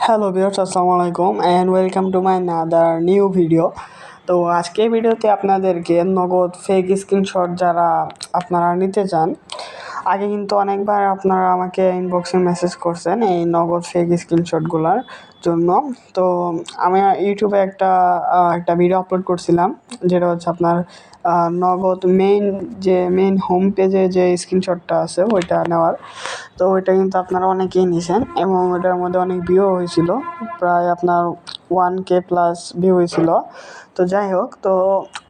Hello viewers, আসসালামু আলাইকুম and welcome to my another new video. তো আজকে ভিডিওতে আপনাদেরকে নগদ ফেক স্ক্রিনশট যারা আপনারা নিতে চান, আগে কিন্তু অনেকবার আপনারা আমাকে ইনবক্সে মেসেজ করছেন এই নগদ ফেক স্ক্রিনশটগুলোর জন্য। তো আমি ইউটিউবে একটা ভিডিও আপলোড করছিলাম, যেটা হচ্ছে আপনার নগদ মেইন হোম পেজে যে স্ক্রিনশটটা আছে ওইটা নেওয়ার। তো ওইটা কিন্তু আপনারা অনেকেই নিয়েছেন এবং ওইটার মধ্যে অনেক ভিউ হয়েছিল, প্রায় আপনার 1K প্লাস ভিউ হয়েছিল। তো যাই হোক, তো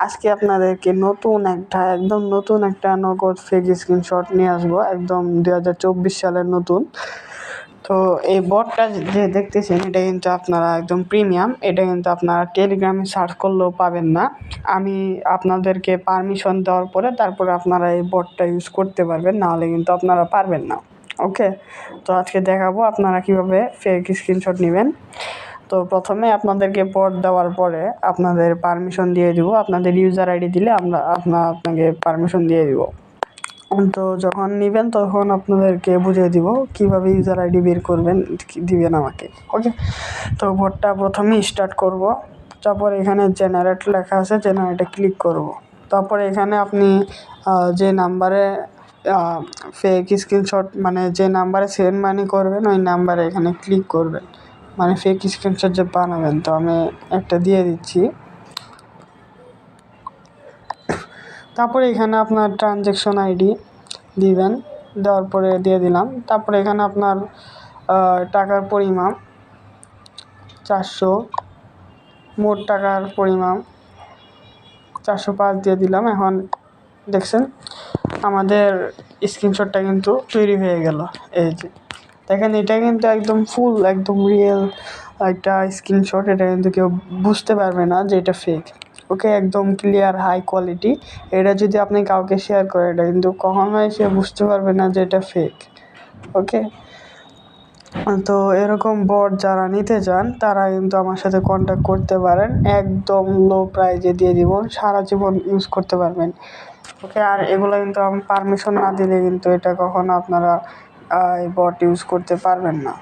আজকে আপনাদেরকে একদম নতুন একটা নগদ ফেক স্ক্রিনশট নিয়ে আসবো, একদম 2024 সালের নতুন। তো এই বটটা যে দেখতেছেন এটা কিন্তু আপনারা একদম প্রিমিয়াম, এটা কিন্তু আপনারা টেলিগ্রামে সার্চ করলেও পাবেন না। আমি আপনাদেরকে পারমিশন দেওয়ার পরে তারপরে আপনারা এই বটটা ইউজ করতে পারবেন, নাহলে কিন্তু আপনারা পারবেন না। ওকে, তো আজকে দেখাবো আপনারা কিভাবে ফেক স্ক্রিনশট নেবেন। তো প্রথমে আপনাদেরকে বট দেওয়ার পরে আপনাদের পারমিশন দিয়ে দিব, আপনাদের ইউজার আইডি দিলে আপনাকে পারমিশন দিয়ে দিব। তো যখন নেবেন তখন আপনাদেরকে বুঝিয়ে দিব কিভাবে ইউজার আইডি বের করবেন, দিবেন আমাকে। ওকে, তো বটটা প্রথমেই স্টার্ট করব। তারপর এখানে জেনারেট লেখা আছে, জেনারেটে ক্লিক করব। তারপর এখানে আপনি যে নাম্বারে ফেক স্ক্রিনশট মানে যে নাম্বারে সেন্ড মানি করবেন ওই নাম্বারে এখানে ক্লিক করবেন, মানে ফেক স্ক্রিনশট যে বানাবেন। তো আমি একটা দিয়ে দিচ্ছি। তারপরে এখানে আপনার ট্রানজ্যাকশন আইডি দিবেন, দেওয়ার পরে দিয়ে দিলাম। তারপরে এখানে আপনার টাকার পরিমাণ 400, মোট টাকার পরিমাণ 405 দিয়ে দিলাম। এখন দেখছেন আমাদের স্ক্রিনশটটা কিন্তু তৈরি হয়ে গেল। এই যে দেখেন, এটা কিন্তু একদম ফুল, একদম রিয়েল একটা স্ক্রিনশট। এটা কিন্তু কেউ বুঝতে পারবে না যে এটা ফেক। ওকে, একদম ক্লিয়ার, হাই কোয়ালিটি। এটা যদি আপনি কাউকে শেয়ার করেন, এটা কিন্তু কখনোই সে বুঝতে পারবে না যে এটা ফেক। ওকে, তো এরকম বট যারা নিতে চান তারা কিন্তু আমার সাথে কন্ট্যাক্ট করতে পারেন, একদম লো প্রাইজে দিয়ে দিব, সারা জীবন ইউজ করতে পারবেন। ওকে, আর এগুলো কিন্তু আমি পারমিশন না দিলে কিন্তু এটা কখনো আপনারা এই বট ইউজ করতে পারবেন না।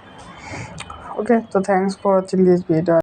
ওকে, তো thanks for watching this video.